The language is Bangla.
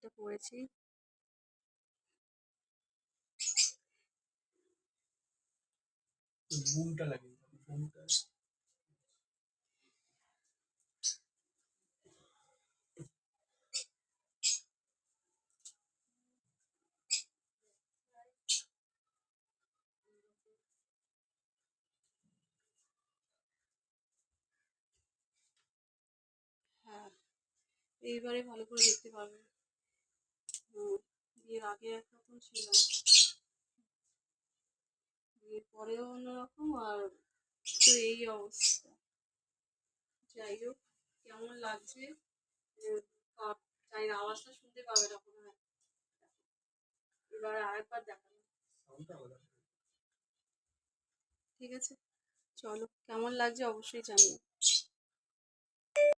শাড়িটা পরেছি। বুনটা লাগে বুনটা। হ্যাঁ, এইবারে ভালো করে দেখতে পারবে। বিয়ের আগে একরকম ছিলাম, বিয়ের পরেও অন্যরকম, আর তো এই অবস্থা। যাই হোক, কেমন লাগছে জানি না, আওয়াজটা শুনতে পাবে না মনে হয়। এবার আরেকবার দেখাবো, ঠিক আছে? চলো, কেমন লাগছে অবশ্যই জানিও।